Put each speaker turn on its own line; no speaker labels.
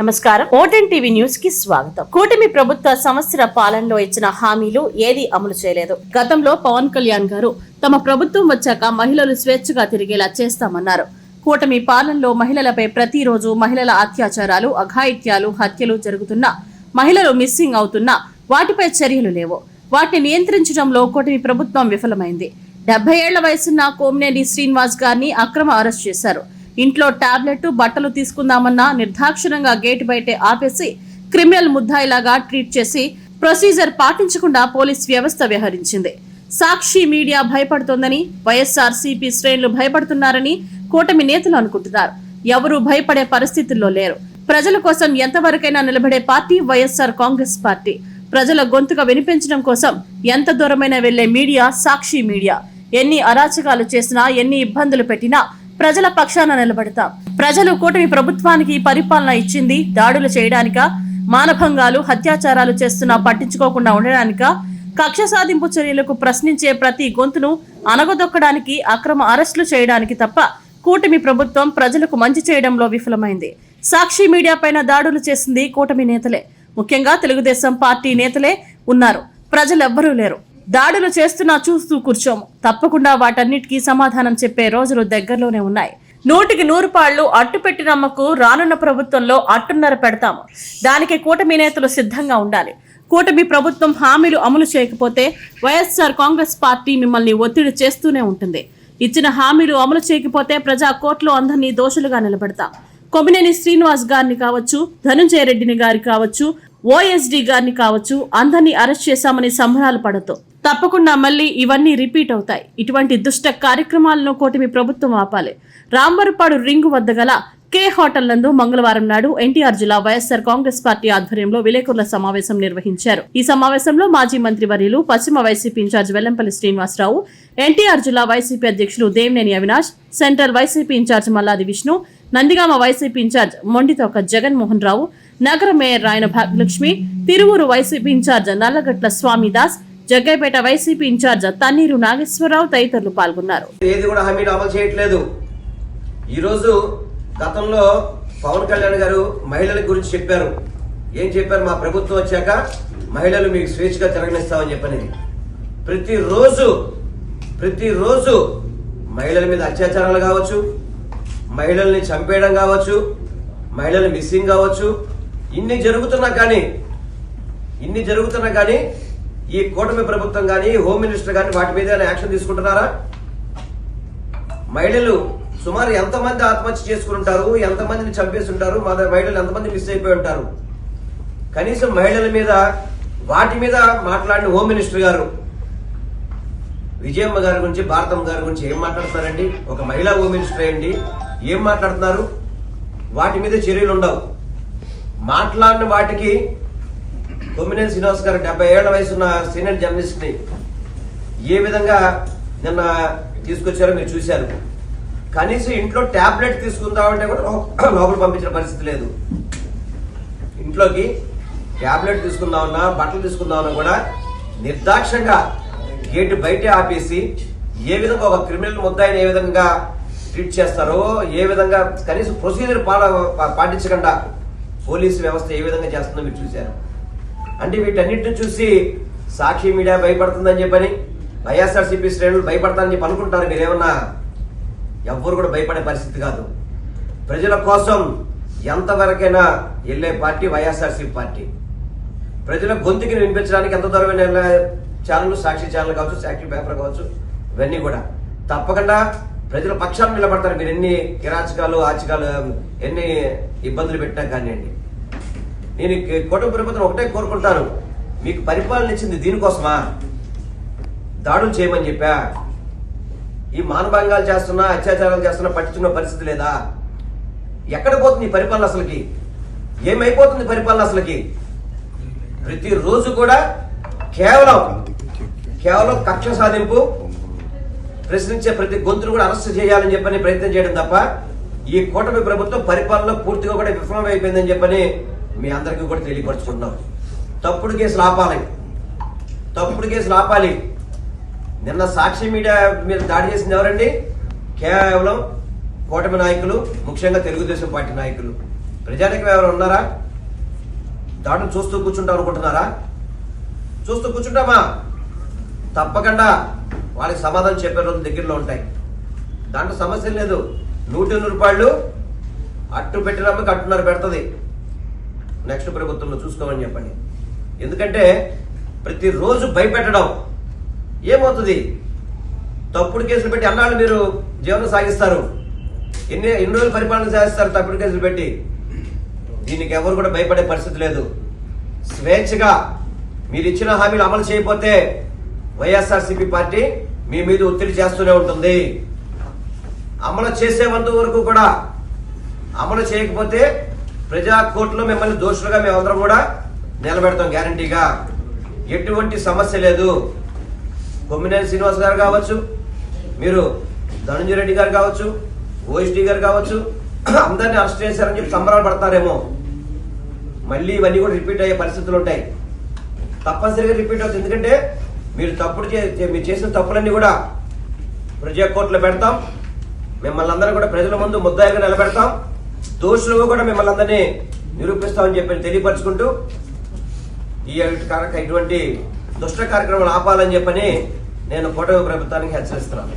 నమస్కారం. ఓటెన్ TV news కి స్వాగతం. కూటమి ప్రభుత్వ సంవత్సర పాలనలో ఇచ్చిన హామీలు ఏది అమలు చేయలేదు. గతంలో పవన్ కళ్యాణ్ గారు తమ ప్రభుత్వం వచ్చాక మహిళలు స్వేచ్ఛగా తిరిగేలా చేస్తామన్నారు. కూటమి పాలనలో మహిళలపై ప్రతిరోజు మహిళల అత్యాచారాలు, అఘాయిత్యాలు, హత్యలు జరుగుతున్నా, మహిళలు మిస్సింగ్ అవుతున్నా వాటిపై చర్యలు లేవు. వాటిని నియంత్రించడంలో కూటమి ప్రభుత్వం విఫలమైంది. 70 ఏళ్ల వయసున్న కోమినేని శ్రీనివాస్ గారిని అక్రమ అరెస్ట్ చేశారు. ఇంట్లో టాబ్లెట్, బట్టలు తీసుకుందామన్నా నిర్దాక్షిణంగా గేటు బయటే ఆపేసి క్రిమినల్ ముద్దాయిలాగా ట్రీట్ చేసి ప్రొసీజర్ పాటించకుండా పోలీస్ వ్యవస్థ వ్యవహరించింది. సాక్షి మీడియా భయపడుతోందని, వైఎస్ఆర్సీపీ శ్రేణులు భయపడుతున్నారని కూటమి నేతలు అనుకుంటున్నారు. ఎవరూ భయపడే పరిస్థితుల్లో లేరు. ప్రజల కోసం ఎంతవరకైనా నిలబడే పార్టీ వైఎస్ఆర్ కాంగ్రెస్ పార్టీ. ప్రజల గొంతుగా వినిపించడం కోసం ఎంత దూరమైనా వెళ్లే మీడియా సాక్షి మీడియా. ఎన్ని అరాచకాలు చేసినా, ఎన్ని ఇబ్బందులు పెట్టినా ప్రజల పక్షాన నిలబడతాం. ప్రజలు కూటమి ప్రభుత్వానికి పరిపాలన ఇచ్చింది దాడులు చేయడానిక, మానభంగాలు, హత్యాచారాలు చేస్తున్నా పట్టించుకోకుండా ఉండడానిక, కక్ష సాధింపు చర్యలకు ప్రశ్నించే ప్రతి గొంతును అనగదొక్కడానికి, అక్రమ అరెస్టులు చేయడానికి తప్ప కూటమి ప్రభుత్వం ప్రజలకు మంచి చేయడంలో విఫలమైంది. సాక్షి మీడియా పైన దాడులు చేసింది కూటమి నేతలే. ముఖ్యంగా తెలుగుదేశం పార్టీ నేతలే ఉన్నారు. ప్రజలెవ్వరూ లేరు. దాడులు చేస్తున్నా చూస్తూ కూర్చోము. తప్పకుండా వాటన్నిటికీ సమాధానం చెప్పే రోజులు దగ్గరలోనే ఉన్నాయి. 100కి 100 అట్టుపెట్టినమ్మకు రానున్న ప్రభుత్వంలో అట్టున్నర పెడతాము. దానికి కూటమి నేతలు సిద్ధంగా ఉండాలి. కూటమి ప్రభుత్వం హామీలు అమలు చేయకపోతే వైఎస్ఆర్ కాంగ్రెస్ పార్టీ మిమ్మల్ని ఒత్తిడి చేస్తూనే ఉంటుంది. ఇచ్చిన హామీలు అమలు చేయకపోతే ప్రజా కోర్టులో అందరినీ దోషులుగా నిలబెడతాం. కొమ్మినేని శ్రీనివాస్ గారిని కావచ్చు, ధనుంజయ రెడ్డిని గారి కావచ్చు, ఓఎస్డీ గారిని కావచ్చు, అందరినీ అరెస్ట్ చేశామని సంబరాలు పడతాం. తప్పకుండా మళ్ళీ ఇవన్నీ రిపీట్ అవుతాయి. ఇటువంటి దుష్ట కార్యక్రమాలను కూటమి ప్రభుత్వం ఆపాలి. రాంబరపాడు రింగు వద్ద గల కే హోటల్ నందు మంగళవారం నాడు ఎన్టీఆర్ జిల్లా వైఎస్ఆర్ కాంగ్రెస్ పార్టీ ఆధ్వర్యంలో విలేకరుల సమావేశం నిర్వహించారు. ఈ సమావేశంలో మాజీ మంత్రి వర్యులు, పశ్చిమ వైసీపీ ఇన్ఛార్జ్ వెల్లంపల్లి శ్రీనివాసరావు, ఎన్టీఆర్ జిల్లా వైసీపీ అధ్యక్షులు Devineni Avinash, central YCP incharge Malladi Vishnu, Nandigama YCP incharge Mondithoka Jaganmohan Rao, నగర mayor Rayana Bhagyalakshmi, Tiruvuru YCP incharge Nallagatla Swamidas, Jaggayyapeta YCP incharge Thanneeru Nageswara Rao తదితరులు పాల్గొన్నారు.
ఏది కూడా హామీలు అమలు చేయట్లేదు. ఈరోజు గతంలో పవన్ కళ్యాణ్ గారు మహిళల గురించి చెప్పారు. ఏం చెప్పారు? మా ప్రభుత్వం వచ్చాక మహిళలు మీకు స్వేచ్ఛగా తిరగనిస్తామని చెప్పనేది. ప్రతిరోజు మహిళల మీద అత్యాచారాలు కావచ్చు, మహిళల్ని చంపేయడం కావచ్చు, మహిళలు మిస్సింగ్ కావచ్చు, ఇన్ని జరుగుతున్నా కానీ ఈ కూటమి ప్రభుత్వం కానీ, హోమ్ మినిస్టర్ కానీ వాటి మీద యాక్షన్ తీసుకుంటున్నారా? మహిళలు సుమారు ఎంతమంది ఆత్మహత్య చేసుకుని ఉంటారు, ఎంతమందిని చంపేసి ఉంటారు, మహిళలు ఎంతమంది మిస్ అయిపోయి ఉంటారు? కనీసం మహిళల మీద వాటి మీద మాట్లాడిన హోమ్ మినిస్టర్ గారు విజయమ్మ గారి గురించి, భారతమ్మ గారి గురించి ఏం మాట్లాడుతున్నారండి? ఒక మహిళా హోమ్ మినిస్టర్ అయ్యండి ఏం మాట్లాడుతున్నారు? వాటి మీద చర్యలు ఉండవు. మాట్లాడిన వాటికి కొమ్మినేని శ్రీనివాస్ గారు 70 ఏళ్ల వయసున్న సీనియర్ జర్నలిస్ట్ ని ఏ విధంగా నిన్న తీసుకొచ్చారో మీరు చూశారు. కనీసం ఇంట్లో టాబ్లెట్ తీసుకుందామంటే కూడా లోపల పంపించిన పరిస్థితి లేదు. ఇంట్లోకి టాబ్లెట్ తీసుకుందామన్నా, బట్టలు తీసుకుందామన్నా కూడా నిర్దాక్షంగా గేటు బయటే ఆపేసి ఏ విధంగా ఒక క్రిమినల్ ముద్దాయిని ఏ విధంగా ట్రీట్ చేస్తారో, ఏ విధంగా కనీసం ప్రొసీజర్ పాటించకుండా పోలీసు వ్యవస్థ ఏ విధంగా చేస్తుందో మీరు చూశారు. అంటే వీటన్నిటిని చూసి సాక్షి మీడియా భయపడుతుందని చెప్పని, వైఎస్ఆర్సీపీ శ్రేణులు భయపడతారని చెప్పి అనుకుంటారు. మీరేమన్నా? ఎవ్వరు కూడా భయపడే పరిస్థితి కాదు. ప్రజల కోసం ఎంతవరకైనా వెళ్లే పార్టీ వైఎస్ఆర్సీపీ పార్టీ. ప్రజల గొంతుకి వినిపించడానికి ఎంత దూరమైన ఛానల్, సాక్షి ఛానల్ కావచ్చు, సాక్షి పేపర్ కావచ్చు, ఇవన్నీ కూడా తప్పకుండా ప్రజల పక్షాన్ని నిలబడతారు. మీరు ఎన్ని కిరాచకాలు, ఆచకాలు, ఎన్ని ఇబ్బందులు పెట్టినా కానివ్వండి. నేను కూటమి ప్రభుత్వం ఒకటే కోరుకుంటాను, మీకు పరిపాలన ఇచ్చింది దీనికోసమా? దాడులు చేయమని చెప్పా? ఈ మానభంగాలు చేస్తున్నా, అత్యాచారాలు చేస్తున్నా పట్టించుకున్న పరిస్థితి లేదా? ఎక్కడ పోతుంది ఈ పరిపాలన? అసలుకి ఏమైపోతుంది పరిపాలన? అసలుకి ప్రతిరోజు కూడా కేవలం కక్ష సాధింపు, ప్రశ్నించే ప్రతి గొంతును కూడా అరెస్ట్ చేయాలని చెప్పని ప్రయత్నం చేయడం తప్ప ఈ కూటమి ప్రభుత్వం పరిపాలన పూర్తిగా కూడా విఫలం అయిపోయిందని చెప్పని మీ అందరికీ కూడా తెలియపరుచుకుంటున్నాం. తప్పుడు కేసులు ఆపాలి. నిన్న సాక్షి మీడియా మీద దాడి చేసింది ఎవరండి? కేవలం కూటమి నాయకులు, ముఖ్యంగా తెలుగుదేశం పార్టీ నాయకులు. ప్రజానికి ఎవరు ఉన్నారా? దాడిని చూస్తూ కూర్చుంటాం అనుకుంటున్నారా? చూస్తూ కూర్చుంటామా? తప్పకుండా వాళ్ళకి సమాధానం చెప్పే రోజులు దగ్గరలో ఉంటాయి. దాంట్లో సమస్య లేదు. 100 రూపాయలు అట్టు పెట్టినమ్మకి అట్టున్నర పెడుతుంది. నెక్స్ట్ ప్రభుత్వంలో చూసుకోమని చెప్పండి. ఎందుకంటే ప్రతిరోజు భయపెట్టడం ఏమవుతుంది? తప్పుడు కేసులు పెట్టి అన్నాళ్ళు మీరు జీవనం సాగిస్తారు. ఎన్ని రోజులు పరిపాలన సాగిస్తారు తప్పుడు కేసులు పెట్టి? దీనికి ఎవరు కూడా భయపడే పరిస్థితి లేదు. స్వేచ్ఛగా మీరు ఇచ్చిన హామీలు అమలు చేయకపోతే వైఎస్ఆర్సీపీ పార్టీ మీ మీద ఒత్తిడి చేస్తూనే ఉంటుంది. అమలు చేసేంత వరకు కూడా, అమలు చేయకపోతే ప్రజా కోర్టులో మిమ్మల్ని దోషులుగా మేమందరం కూడా నిలబెడతాం గ్యారంటీగా. ఎటువంటి సమస్య లేదు. కొమ్మినేని శ్రీనివాస్ గారు కావచ్చు, మీరు ధనంజయ రెడ్డి గారు కావచ్చు, ఓఎస్డీ గారు కావచ్చు, అందరినీ అరెస్ట్ చేశారని చెప్పి సంబరాలు పడతారేమో. మళ్ళీ ఇవన్నీ కూడా రిపీట్ అయ్యే పరిస్థితులు ఉంటాయి. తప్పనిసరిగా రిపీట్ అవుతుంది. ఎందుకంటే మీరు మీరు చేసిన తప్పులన్నీ కూడా ప్రజా కోర్టులో పెడతాం. మిమ్మల్ని అందరూ కూడా ప్రజల ముందు ముద్దాయిగా నిలబెడతాం. దోషులుగా కూడా మిమ్మల్ని అందరినీ నిరూపిస్తామని చెప్పి తెలియపరుచుకుంటూ ఇటువంటి దుష్ట కార్యక్రమాలు ఆపాలని చెప్పని నేను కూటమి ప్రభుత్వానికి హెచ్చరిస్తున్నాను.